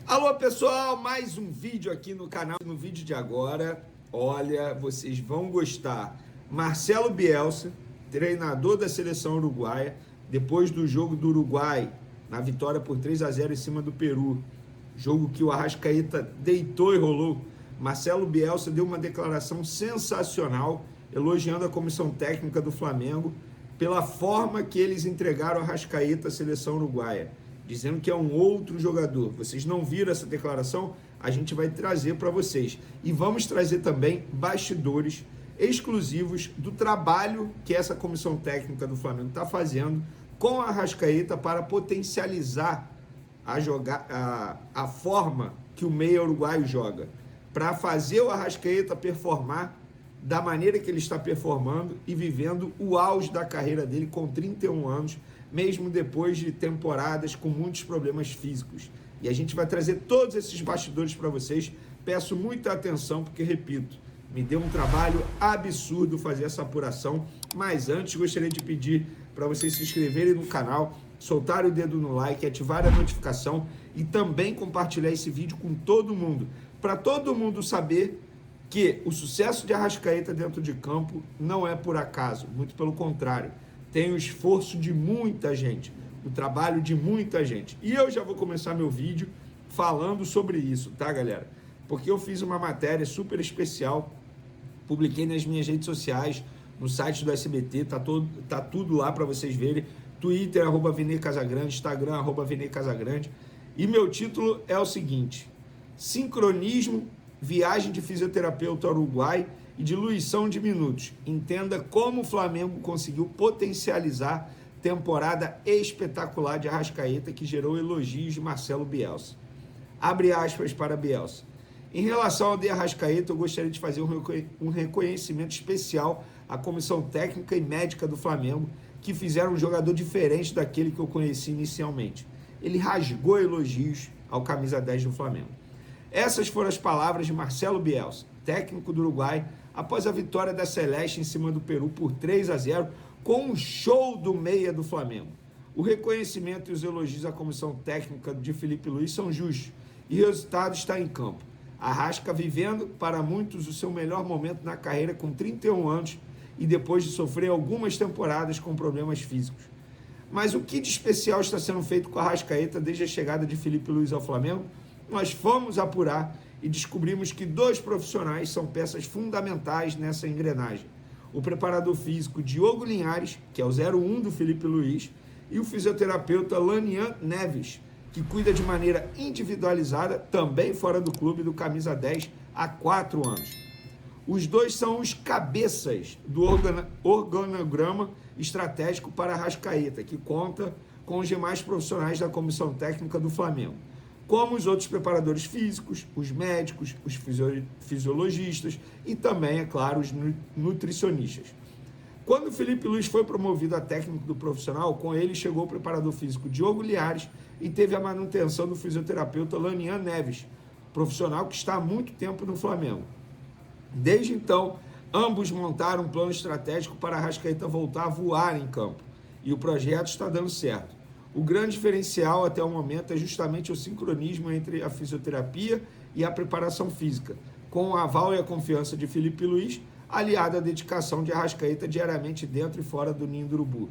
Alô pessoal, mais um vídeo aqui no canal. No vídeo de agora, olha, vocês vão gostar. Marcelo Bielsa, treinador da seleção uruguaia, depois do jogo do Uruguai, na vitória por 3-0 em cima do Peru, jogo que o Arrascaeta deitou e rolou, Marcelo Bielsa deu uma declaração sensacional, elogiando a comissão técnica do Flamengo pela forma que eles entregaram o Arrascaeta à seleção uruguaia, dizendo que é um outro jogador. Vocês não viram essa declaração? A gente vai trazer para vocês. E vamos trazer também bastidores exclusivos do trabalho que essa comissão técnica do Flamengo está fazendo com a Arrascaeta para potencializar a forma que o meia uruguaio joga, para fazer o Arrascaeta performar da maneira que ele está performando e vivendo o auge da carreira dele com 31 anos, mesmo depois de temporadas com muitos problemas físicos. E a gente vai trazer todos esses bastidores para vocês. Peço muita atenção porque, repito, me deu um trabalho absurdo fazer essa apuração, mas antes gostaria de pedir para vocês se inscreverem no canal, soltarem o dedo no like, ativar a notificação e também compartilhar esse vídeo com todo mundo, para todo mundo saber que o sucesso de Arrascaeta dentro de campo não é por acaso, muito pelo contrário, tem o esforço de muita gente, o trabalho de muita gente. E eu já vou começar meu vídeo falando sobre isso, tá, galera? Porque eu fiz uma matéria super especial, publiquei nas minhas redes sociais, no site do SBT, tá tudo lá para vocês verem, Twitter, @VineiCasagrande, Instagram, @VineiCasagrande, e meu título é o seguinte: sincronismo, viagem de fisioterapeuta ao Uruguai e diluição de minutos. Entenda como o Flamengo conseguiu potencializar temporada espetacular de Arrascaeta, que gerou elogios de Marcelo Bielsa. Abre aspas para Bielsa. Em relação ao de Arrascaeta, eu gostaria de fazer um reconhecimento especial à comissão técnica e médica do Flamengo, que fizeram um jogador diferente daquele que eu conheci inicialmente. Ele rasgou elogios ao camisa 10 do Flamengo. Essas foram as palavras de Marcelo Bielsa, técnico do Uruguai, após a vitória da Celeste em cima do Peru por 3-0, com um show do meia do Flamengo. O reconhecimento e os elogios à comissão técnica de Felipe Luiz são justos e o resultado está em campo. Arrasca vivendo, para muitos, o seu melhor momento na carreira com 31 anos e depois de sofrer algumas temporadas com problemas físicos. Mas o que de especial está sendo feito com a Arrascaeta desde a chegada de Felipe Luiz ao Flamengo? Nós fomos apurar e descobrimos que dois profissionais são peças fundamentais nessa engrenagem. O preparador físico Diogo Linhares, que é o 01 do Felipe Luiz, e o fisioterapeuta Lanian Neves, que cuida de maneira individualizada, também fora do clube, do camisa 10 há 4 anos. Os dois são os cabeças do organograma estratégico para a Arrascaeta, que conta com os demais profissionais da comissão técnica do Flamengo, como os outros preparadores físicos, os médicos, os fisiologistas e também, é claro, os nutricionistas. Quando o Felipe Luiz foi promovido a técnico do profissional, com ele chegou o preparador físico Diogo Linhares e teve a manutenção do fisioterapeuta Lanian Neves, profissional que está há muito tempo no Flamengo. Desde então, ambos montaram um plano estratégico para a Arrascaeta voltar a voar em campo, e o projeto está dando certo. O grande diferencial até o momento é justamente o sincronismo entre a fisioterapia e a preparação física, com o aval e a confiança de Felipe Luiz, aliado à dedicação de Arrascaeta diariamente dentro e fora do ninho do urubu.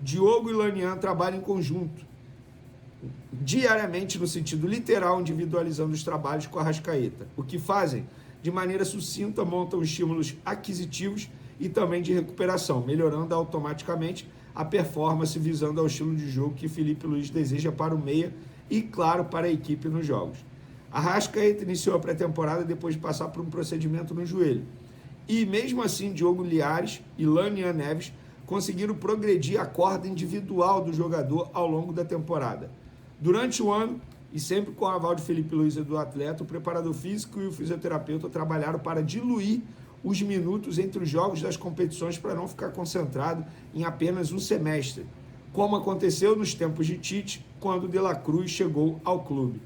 Diogo e Lanian trabalham em conjunto, diariamente no sentido literal, individualizando os trabalhos com a Arrascaeta. O que fazem? De maneira sucinta, montam estímulos aquisitivos e também de recuperação, melhorando automaticamente a performance, visando ao estilo de jogo que Felipe Luiz deseja para o meia e, claro, para a equipe nos jogos. Arrascaeta iniciou a pré-temporada depois de passar por um procedimento no joelho. E, mesmo assim, Diogo Linhares e Lanian Neves conseguiram progredir a corda individual do jogador ao longo da temporada. Durante o ano, e sempre com o aval de Felipe Luiz e do atleta, o preparador físico e o fisioterapeuta trabalharam para diluir os minutos entre os jogos das competições para não ficar concentrado em apenas um semestre, como aconteceu nos tempos de Tite, quando De La Cruz chegou ao clube.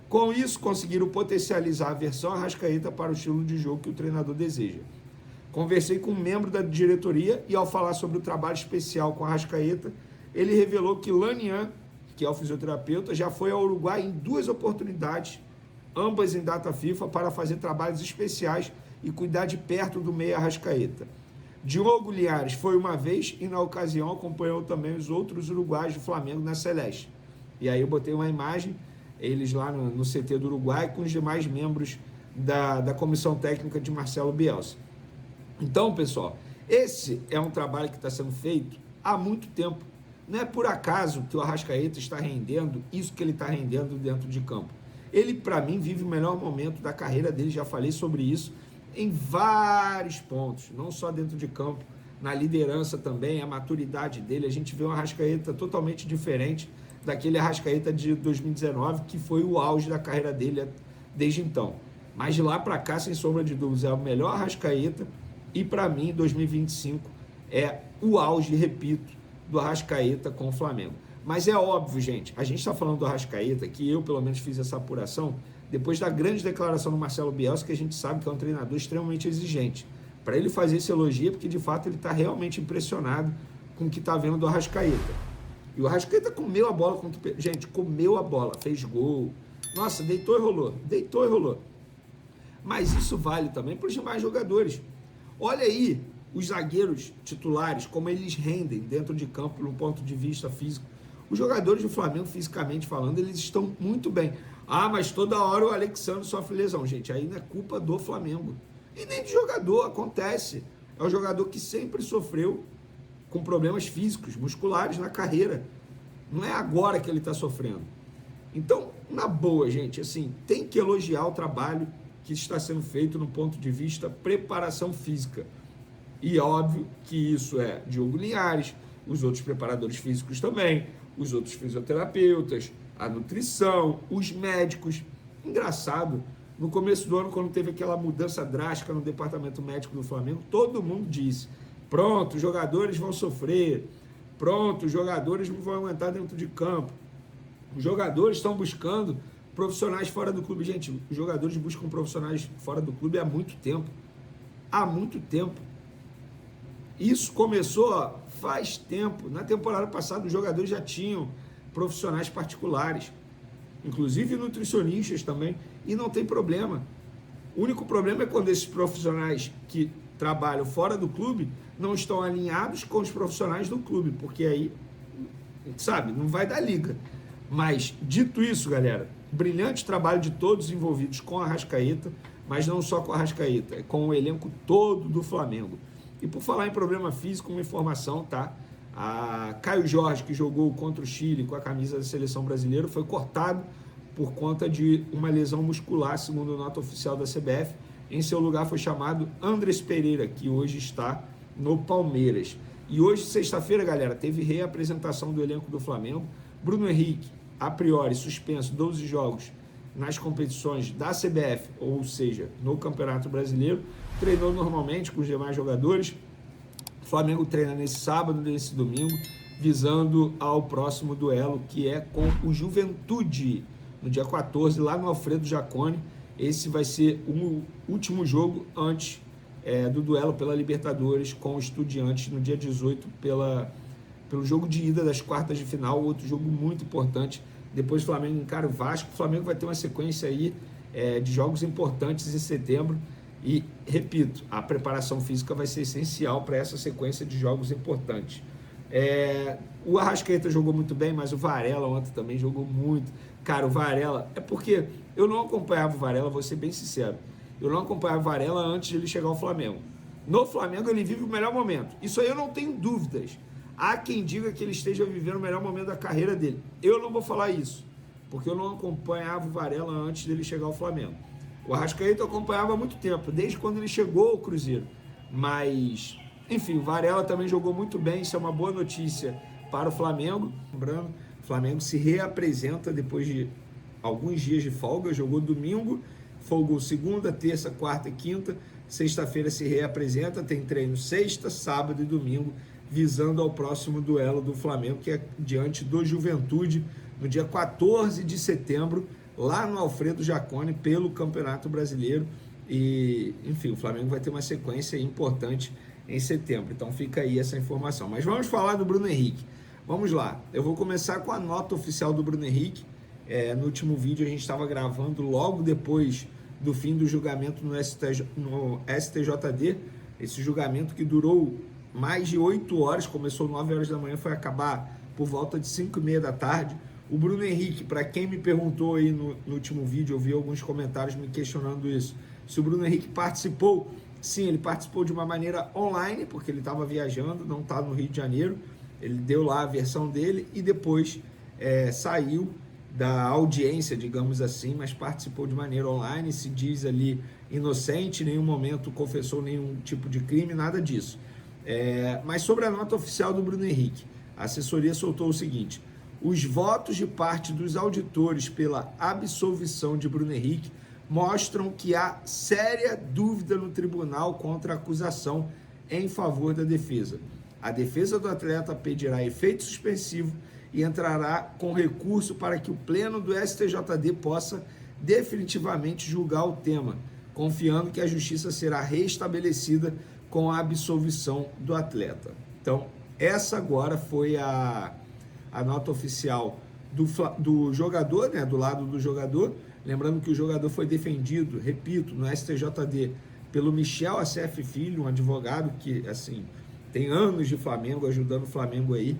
Com isso, conseguiram potencializar a versão Arrascaeta para o estilo de jogo que o treinador deseja. Conversei com um membro da diretoria e, ao falar sobre o trabalho especial com a Arrascaeta, ele revelou que Lanian, que é o fisioterapeuta, já foi ao Uruguai em 2 oportunidades, ambas em data FIFA, para fazer trabalhos especiais e cuidar de perto do meia Arrascaeta. Diogo Linhares foi uma vez e, na ocasião, acompanhou também os outros uruguaios do Flamengo na Celeste. E aí eu botei uma imagem, eles lá no CT do Uruguai, com os demais membros da comissão técnica de Marcelo Bielsa. Então, pessoal, esse é um trabalho que está sendo feito há muito tempo. Não é por acaso que o Arrascaeta está rendendo isso que ele está rendendo dentro de campo. Ele, para mim, vive o melhor momento da carreira dele, já falei sobre isso, em vários pontos, não só dentro de campo, na liderança também, a maturidade dele. A gente vê um Arrascaeta totalmente diferente daquele Arrascaeta de 2019, que foi o auge da carreira dele desde então. Mas de lá para cá, sem sombra de dúvidas, é o melhor Arrascaeta e, para mim, 2025 é o auge, repito, do Arrascaeta com o Flamengo. Mas é óbvio, gente, a gente está falando do Arrascaeta, que eu, pelo menos, fiz essa apuração depois da grande declaração do Marcelo Bielsa, que a gente sabe que é um treinador extremamente exigente. Para ele fazer esse elogio, porque de fato ele está realmente impressionado com o que está vendo do Arrascaeta. E o Arrascaeta comeu a bola, gente, comeu a bola, fez gol. Nossa, deitou e rolou, deitou e rolou. Mas isso vale também para os demais jogadores. Olha aí os zagueiros titulares, como eles rendem dentro de campo, no ponto de vista físico. Os jogadores do Flamengo, fisicamente falando, eles estão muito bem. Ah, mas toda hora o Alexandre sofre lesão. Gente, aí não é culpa do Flamengo. E nem de jogador, acontece. É o jogador que sempre sofreu com problemas físicos, musculares na carreira. Não é agora que ele está sofrendo. Então, na boa, gente, assim, tem que elogiar o trabalho que está sendo feito no ponto de vista preparação física. E óbvio que isso é Diogo Linhares, os outros preparadores físicos também, os outros fisioterapeutas, a nutrição, os médicos. Engraçado, no começo do ano, quando teve aquela mudança drástica no departamento médico do Flamengo, todo mundo disse, pronto, os jogadores vão sofrer, pronto, os jogadores não vão aguentar dentro de campo, os jogadores estão buscando profissionais fora do clube. Gente, os jogadores buscam profissionais fora do clube há muito tempo. Há muito tempo. Isso começou faz tempo. Na temporada passada, os jogadores já tinham profissionais particulares, inclusive nutricionistas também, e não tem problema. O único problema é quando esses profissionais que trabalham fora do clube não estão alinhados com os profissionais do clube, porque aí, sabe, não vai dar liga. Mas, dito isso, galera, brilhante trabalho de todos os envolvidos com a Arrascaeta, mas não só com a Arrascaeta, é com o elenco todo do Flamengo. E por falar em problema físico, uma informação, tá? A Caio Jorge, que jogou contra o Chile com a camisa da seleção brasileira, foi cortado por conta de uma lesão muscular, segundo a nota oficial da CBF. Em seu lugar foi chamado Andrés Pereira, que hoje está no Palmeiras. E hoje, sexta-feira, galera, teve reapresentação do elenco do Flamengo. Bruno Henrique, a priori, suspenso 12 jogos nas competições da CBF, ou seja, no Campeonato Brasileiro, treinou normalmente com os demais jogadores. O Flamengo treina nesse sábado, nesse domingo, visando ao próximo duelo, que é com o Juventude, no dia 14, lá no Alfredo Jaconi. Esse vai ser o último jogo antes do duelo pela Libertadores com o Estudiantes, no dia 18, pelo jogo de ida das quartas de final, outro jogo muito importante. Depois o Flamengo encara o Vasco. O Flamengo vai ter uma sequência aí de jogos importantes em setembro. E, repito, a preparação física vai ser essencial para essa sequência de jogos importantes. O Arrascaeta jogou muito bem, mas o Varela ontem também jogou muito. Cara, o Varela... É porque eu não acompanhava o Varela, vou ser bem sincero. Eu não acompanhava o Varela antes de ele chegar ao Flamengo. No Flamengo ele vive o melhor momento. Isso aí eu não tenho dúvidas. Há quem diga que ele esteja vivendo o melhor momento da carreira dele. Eu não vou falar isso, porque eu não acompanhava o Varela antes dele chegar ao Flamengo. O Arrascaeta eu acompanhava há muito tempo, desde quando ele chegou ao Cruzeiro. Mas, enfim, o Varela também jogou muito bem, isso é uma boa notícia para o Flamengo. Lembrando, o Flamengo se reapresenta depois de alguns dias de folga, jogou domingo, folgou segunda, terça, quarta e quinta, sexta-feira se reapresenta, tem treino sexta, sábado e domingo, visando ao próximo duelo do Flamengo, que é diante do Juventude, no dia 14 de setembro, lá no Alfredo Jaconi, pelo Campeonato Brasileiro. E, enfim, o Flamengo vai ter uma sequência importante em setembro. Então fica aí essa informação. Mas vamos falar do Bruno Henrique. Vamos lá, eu vou começar com a nota oficial do Bruno Henrique. No último vídeo a gente estava gravando logo depois do fim do julgamento no STJD, esse julgamento que durou mais de 8 horas, começou 9 horas da manhã, foi acabar por volta de 5h30 da tarde. O Bruno Henrique, para quem me perguntou aí no último vídeo, eu vi alguns comentários me questionando isso, se o Bruno Henrique participou. Sim, ele participou de uma maneira online, porque ele estava viajando, não está no Rio de Janeiro. Ele deu lá a versão dele e depois saiu da audiência, digamos assim, mas participou de maneira online, se diz ali inocente, em nenhum momento confessou nenhum tipo de crime, nada disso. Mas sobre a nota oficial do Bruno Henrique, a assessoria soltou o seguinte: os votos de parte dos auditores pela absolvição de Bruno Henrique mostram que há séria dúvida no tribunal contra a acusação em favor da defesa. A defesa do atleta pedirá efeito suspensivo e entrará com recurso para que o pleno do STJD possa definitivamente julgar o tema, confiando que a justiça será restabelecida com a absolvição do atleta. Então, essa agora foi a nota oficial do jogador, né, do lado do jogador. Lembrando que o jogador foi defendido, repito, no STJD pelo Michel Assef Filho, um advogado que, assim, tem anos de Flamengo, ajudando o Flamengo aí.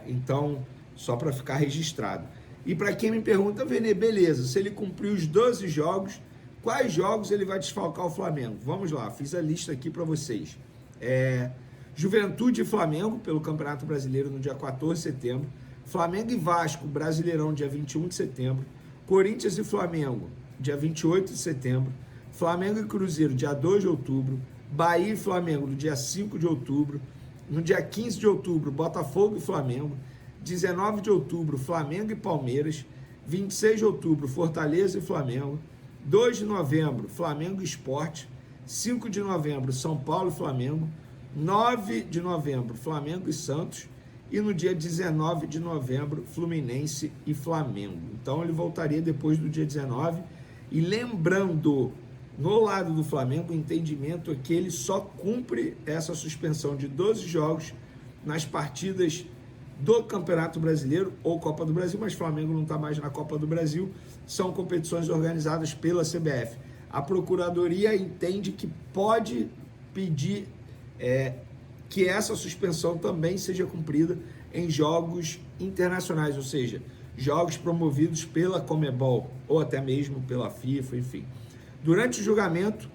Então, só para ficar registrado. E para quem me pergunta, Vene, beleza, se ele cumpriu os 12 jogos, quais jogos ele vai desfalcar o Flamengo? Vamos lá, fiz a lista aqui para vocês. Juventude e Flamengo, pelo Campeonato Brasileiro, no dia 14 de setembro. Flamengo e Vasco, Brasileirão, dia 21 de setembro. Corinthians e Flamengo, dia 28 de setembro. Flamengo e Cruzeiro, dia 2 de outubro. Bahia e Flamengo, no dia 5 de outubro. No dia 15 de outubro, Botafogo e Flamengo. 19 de outubro, Flamengo e Palmeiras. 26 de outubro, Fortaleza e Flamengo. 2 de novembro, Flamengo e Sport. 5 de novembro, São Paulo e Flamengo. 9 de novembro, Flamengo e Santos. E no dia 19 de novembro, Fluminense e Flamengo. Então ele voltaria depois do dia 19. E lembrando, no lado do Flamengo, o entendimento é que ele só cumpre essa suspensão de 12 jogos nas partidas do Campeonato Brasileiro ou Copa do Brasil, mas o Flamengo não está mais na Copa do Brasil, são competições organizadas pela CBF. A Procuradoria entende que pode pedir que essa suspensão também seja cumprida em jogos internacionais, ou seja, jogos promovidos pela Conmebol ou até mesmo pela FIFA, enfim. Durante o julgamento,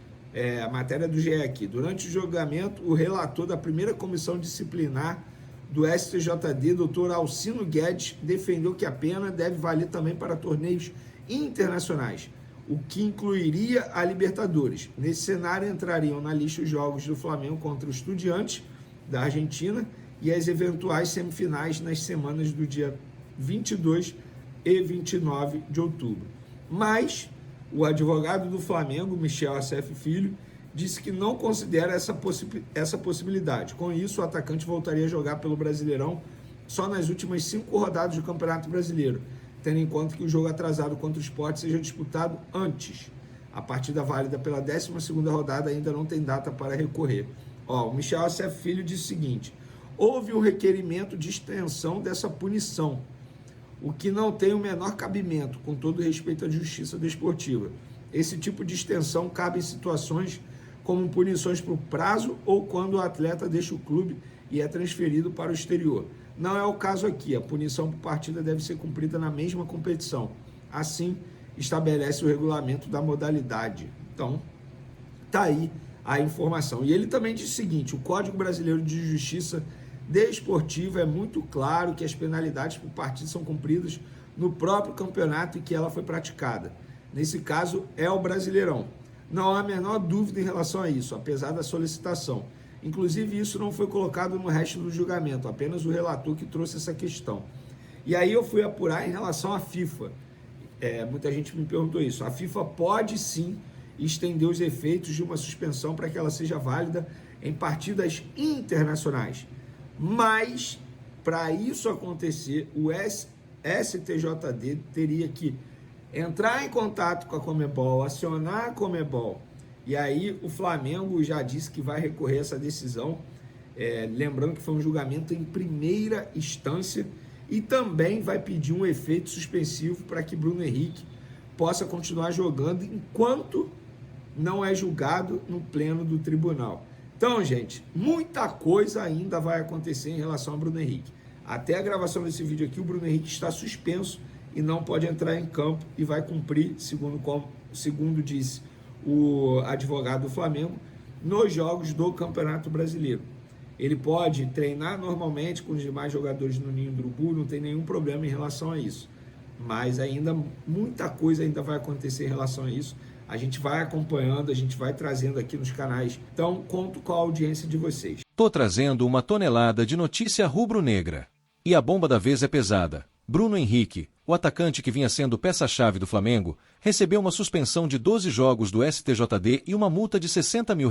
a matéria do GE aqui, durante o julgamento, o relator da primeira comissão disciplinar do STJD, Dr. Alcino Guedes, defendeu que a pena deve valer também para torneios internacionais, o que incluiria a Libertadores. Nesse cenário entrariam na lista os jogos do Flamengo contra o Estudiantes da Argentina e as eventuais semifinais nas semanas do dia 22 e 29 de outubro. Mas o advogado do Flamengo, Michel Assef Filho, disse que não considera essa possibilidade. Com isso, o atacante voltaria a jogar pelo Brasileirão só nas últimas 5 rodadas do Campeonato Brasileiro, tendo em conta que o jogo atrasado contra o Sport seja disputado antes. A partida válida pela 12ª rodada ainda não tem data para recorrer. O Michel Assef Filho disse o seguinte: houve um requerimento de extensão dessa punição, o que não tem o menor cabimento, com todo respeito à justiça desportiva. Esse tipo de extensão cabe em situações como punições por prazo ou quando o atleta deixa o clube e é transferido para o exterior. Não é o caso aqui, a punição por partida deve ser cumprida na mesma competição. Assim, estabelece o regulamento da modalidade. Então, tá aí a informação. E ele também disse o seguinte: o Código Brasileiro de Justiça Desportiva é muito claro que as penalidades por partida são cumpridas no próprio campeonato em que ela foi praticada. Nesse caso, é o Brasileirão. Não há a menor dúvida em relação a isso, apesar da solicitação. Inclusive, isso não foi colocado no resto do julgamento, apenas o relator que trouxe essa questão. E aí eu fui apurar em relação à FIFA. Muita gente me perguntou isso. A FIFA pode sim estender os efeitos de uma suspensão para que ela seja válida em partidas internacionais. Mas, para isso acontecer, o STJD teria que entrar em contato com a Conmebol, acionar a Conmebol. E aí o Flamengo já disse que vai recorrer a essa decisão. Lembrando que foi um julgamento em primeira instância e também vai pedir um efeito suspensivo para que Bruno Henrique possa continuar jogando enquanto não é julgado no pleno do tribunal. Então, gente, muita coisa ainda vai acontecer em relação a Bruno Henrique. Até a gravação desse vídeo aqui, o Bruno Henrique está suspenso e não pode entrar em campo e vai cumprir, segundo disse o advogado do Flamengo, nos jogos do Campeonato Brasileiro. Ele pode treinar normalmente com os demais jogadores no Ninho do Urubu, não tem nenhum problema em relação a isso. Mas ainda, muita coisa ainda vai acontecer em relação a isso. A gente vai acompanhando, a gente vai trazendo aqui nos canais. Então, conto com a audiência de vocês. Tô trazendo uma tonelada de notícia rubro-negra. E a bomba da vez é pesada. Bruno Henrique, o atacante que vinha sendo peça-chave do Flamengo, recebeu uma suspensão de 12 jogos do STJD e uma multa de R$60 mil.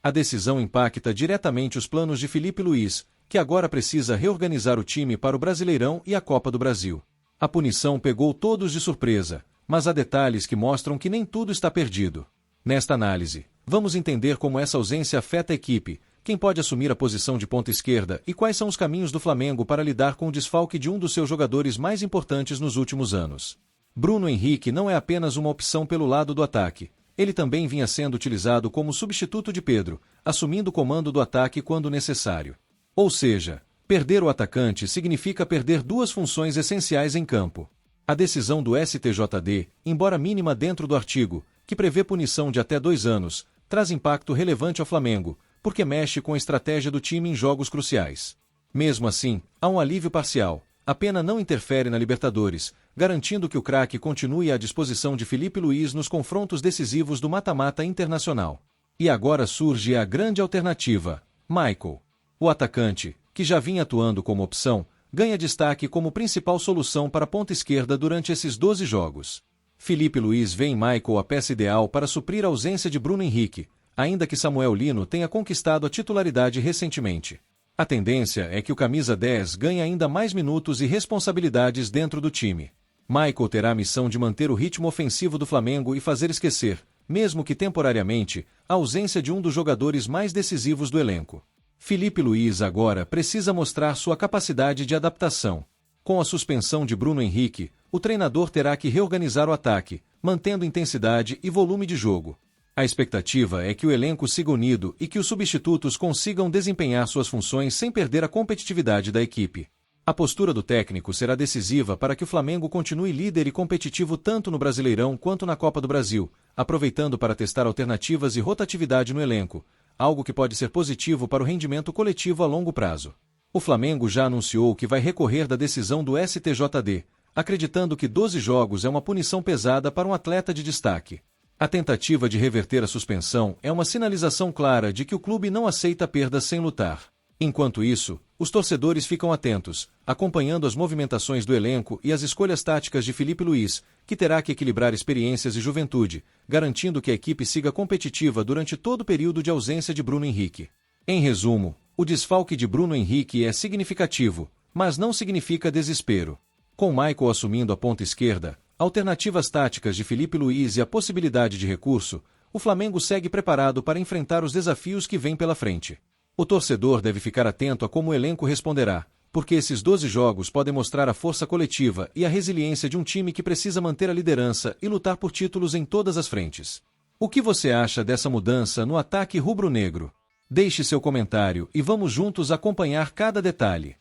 A decisão impacta diretamente os planos de Filipe Luís, que agora precisa reorganizar o time para o Brasileirão e a Copa do Brasil. A punição pegou todos de surpresa, mas há detalhes que mostram que nem tudo está perdido. Nesta análise, vamos entender como essa ausência afeta a equipe, quem pode assumir a posição de ponta esquerda e quais são os caminhos do Flamengo para lidar com o desfalque de um dos seus jogadores mais importantes nos últimos anos. Bruno Henrique não é apenas uma opção pelo lado do ataque. Ele também vinha sendo utilizado como substituto de Pedro, assumindo o comando do ataque quando necessário. Ou seja, perder o atacante significa perder duas funções essenciais em campo. A decisão do STJD, embora mínima dentro do artigo, que prevê punição de até 2 anos, traz impacto relevante ao Flamengo, porque mexe com a estratégia do time em jogos cruciais. Mesmo assim, há um alívio parcial. A pena não interfere na Libertadores, garantindo que o craque continue à disposição de Filipe Luís nos confrontos decisivos do mata-mata internacional. E agora surge a grande alternativa, Michael. O atacante, que já vinha atuando como opção, ganha destaque como principal solução para a ponta esquerda durante esses 12 jogos. Filipe Luís vê em Michael a peça ideal para suprir a ausência de Bruno Henrique, ainda que Samuel Lino tenha conquistado a titularidade recentemente. A tendência é que o camisa 10 ganhe ainda mais minutos e responsabilidades dentro do time. Michael terá a missão de manter o ritmo ofensivo do Flamengo e fazer esquecer, mesmo que temporariamente, a ausência de um dos jogadores mais decisivos do elenco. Filipe Luís agora precisa mostrar sua capacidade de adaptação. Com a suspensão de Bruno Henrique, o treinador terá que reorganizar o ataque, mantendo intensidade e volume de jogo. A expectativa é que o elenco siga unido e que os substitutos consigam desempenhar suas funções sem perder a competitividade da equipe. A postura do técnico será decisiva para que o Flamengo continue líder e competitivo tanto no Brasileirão quanto na Copa do Brasil, aproveitando para testar alternativas e rotatividade no elenco, algo que pode ser positivo para o rendimento coletivo a longo prazo. O Flamengo já anunciou que vai recorrer da decisão do STJD, acreditando que 12 jogos é uma punição pesada para um atleta de destaque. A tentativa de reverter a suspensão é uma sinalização clara de que o clube não aceita perdas sem lutar. Enquanto isso, os torcedores ficam atentos, acompanhando as movimentações do elenco e as escolhas táticas de Filipe Luís, que terá que equilibrar experiências e juventude, garantindo que a equipe siga competitiva durante todo o período de ausência de Bruno Henrique. Em resumo, o desfalque de Bruno Henrique é significativo, mas não significa desespero. Com Michael assumindo a ponta esquerda, alternativas táticas de Filipe Luís e a possibilidade de recurso, o Flamengo segue preparado para enfrentar os desafios que vêm pela frente. O torcedor deve ficar atento a como o elenco responderá, porque esses 12 jogos podem mostrar a força coletiva e a resiliência de um time que precisa manter a liderança e lutar por títulos em todas as frentes. O que você acha dessa mudança no ataque rubro-negro? Deixe seu comentário e vamos juntos acompanhar cada detalhe.